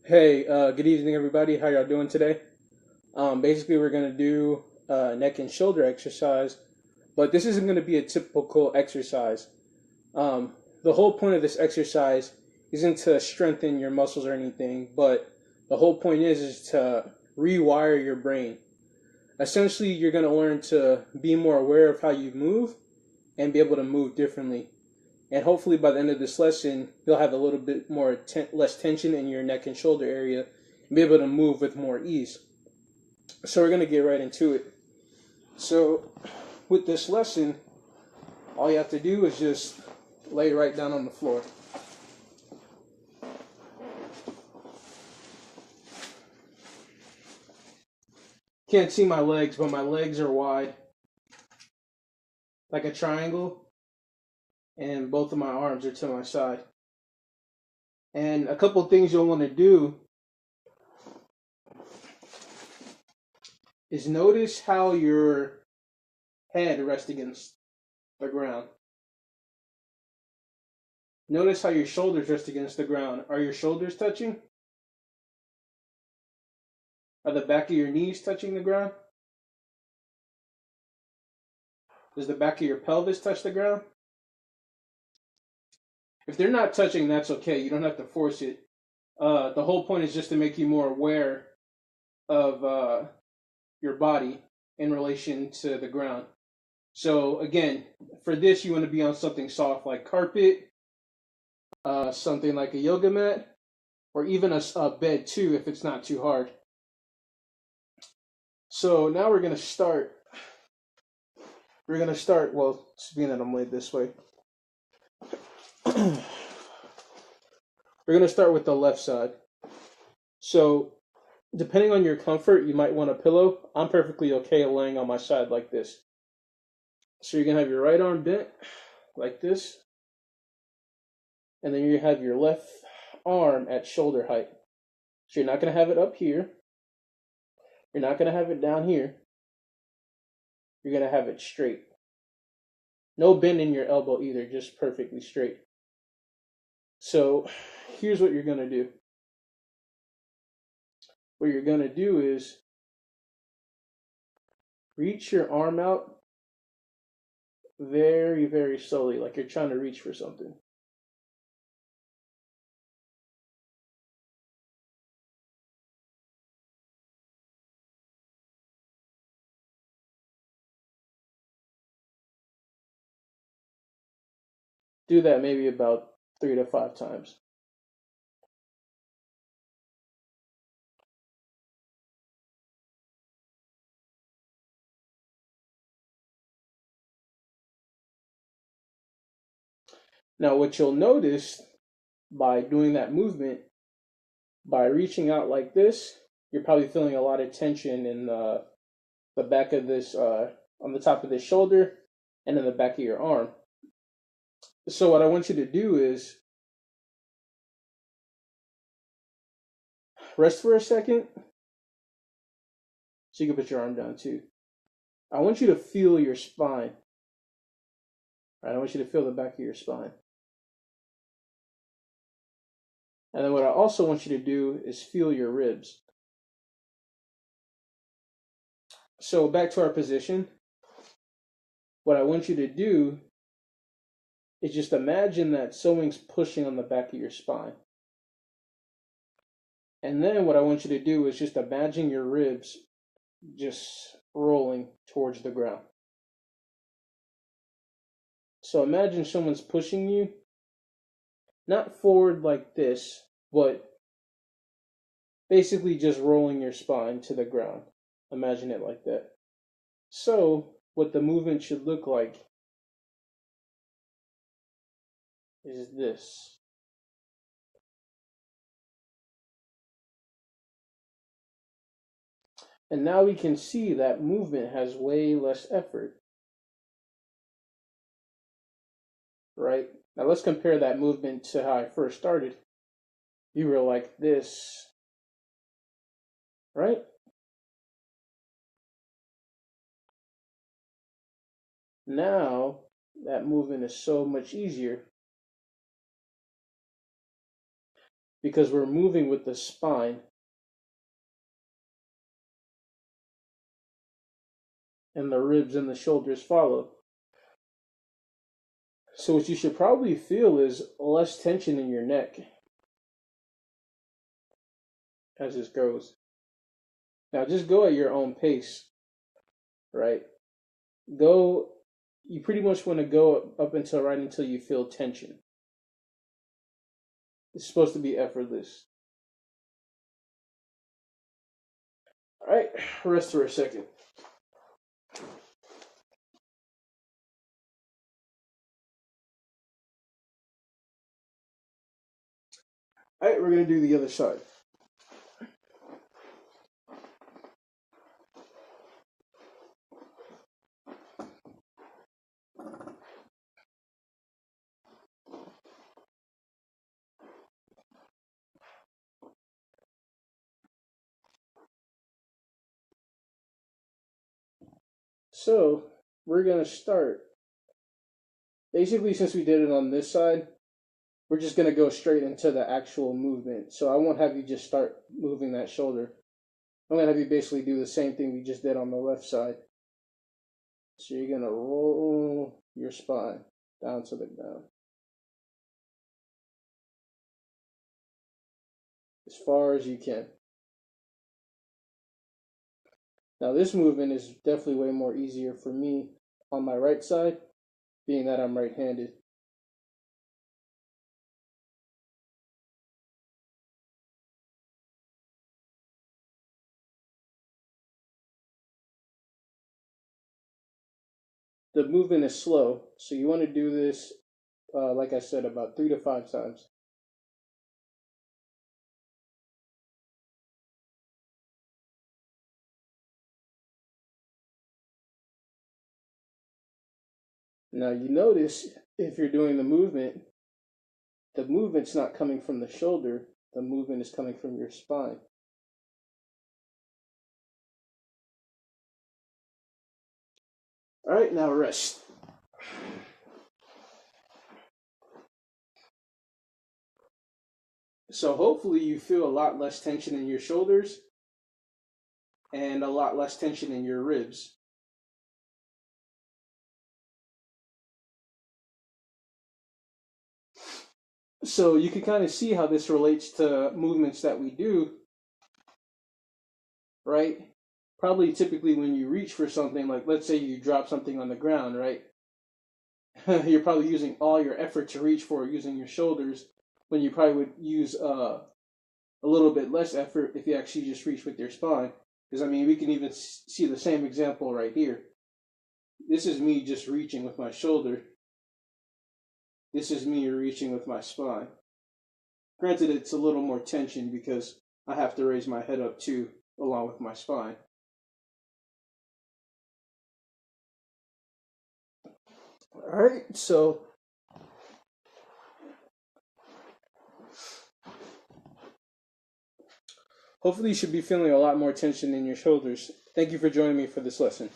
Hey, good evening, everybody. How y'all doing today? Basically, we're gonna do neck and shoulder exercise, but this isn't gonna be a typical exercise. Um, the whole point of this exercise isn't to strengthen your muscles or anything, but the whole point is to rewire your brain. Essentially, you're gonna learn to be more aware of how you move and be able to move differently. And hopefully, by the end of this lesson, you'll have a little bit more less tension in your neck and shoulder area and be able to move with more ease. So we're gonna get right into it. So with this lesson, all you have to do is just lay right down on the floor. Can't see my legs, but my legs are wide, like a triangle, and both of my arms are to my side. And a couple things you'll want to do is notice how your head rests against the ground. Notice how your shoulders rest against the ground. Are your shoulders touching? Are the back of your knees touching the ground? Does the back of your pelvis touch the ground? If they're not touching, that's okay. You don't have to force it. The whole point is just to make you more aware of your body in relation to the ground. So again, for this, you want to be on something soft like carpet, something like a yoga mat, or even a bed too if it's not too hard. So now we're gonna start. We're gonna start. Well, being that I'm laid this way, we're gonna start with the left side. So depending on your comfort, you might want a pillow. I'm perfectly okay laying on my side like this. So you're gonna have your right arm bent like this, and then you have your left arm at shoulder height. So you're not gonna have it up here. You're not gonna have it down here. You're gonna have it straight. No bend in your elbow either, just perfectly straight. So here's what you're gonna do. What you're gonna do is reach your arm out very, very slowly, like you're trying to reach for something. Do that maybe about 3 to 5 times. Now, what you'll notice by doing that movement, by reaching out like this, you're probably feeling a lot of tension in the back of this, on the top of this shoulder, and in the back of your arm. So, what I want you to do is rest for a second, so you can put your arm down too. I want you to feel your spine. Right? I want you to feel the back of your spine. And then what I also want you to do is feel your ribs. So back to our position. What I want you to do is just imagine that something's pushing on the back of your spine. And then what I want you to do is just imagine your ribs just rolling towards the ground. So imagine someone's pushing you, not forward like this, but basically just rolling your spine to the ground. Imagine it like that. So what the movement should look like is this. And now we can see that movement has way less effort, right? Now let's compare that movement to how I first started. You were like this, right? Now that movement is so much easier because we're moving with the spine. And the ribs and the shoulders follow. So what you should probably feel is less tension in your neck as this goes. Now just go at your own pace, right? You pretty much want to go up until right until you feel tension. It's supposed to be effortless. All right, rest for a second. All right, we're going to do the other side. So we're going to start. Basically, since we did it on this side, we're just going to go straight into the actual movement. So I won't have you just start moving that shoulder. I'm going to have you basically do the same thing we just did on the left side. So you're going to roll your spine down to the ground. As far as you can. Now this movement is definitely way more easier for me on my right side, being that I'm right-handed. The movement is slow, so you want to do this, like I said, about 3 to 5 times. Now you notice if you're doing the movement's not coming from the shoulder, the movement is coming from your spine. All right, now rest. So hopefully you feel a lot less tension in your shoulders and a lot less tension in your ribs. So you can kind of see how this relates to movements that we do, right? Probably typically when you reach for something, like let's say you drop something on the ground, right? You're probably using all your effort to reach for it using your shoulders, when you probably would use a little bit less effort if you actually just reach with your spine. Because I mean, we can even see the same example right here. This is me just reaching with my shoulder. This is me reaching with my spine. Granted, it's a little more tension because I have to raise my head up too, along with my spine. Alright, so hopefully you should be feeling a lot more tension in your shoulders. Thank you for joining me for this lesson.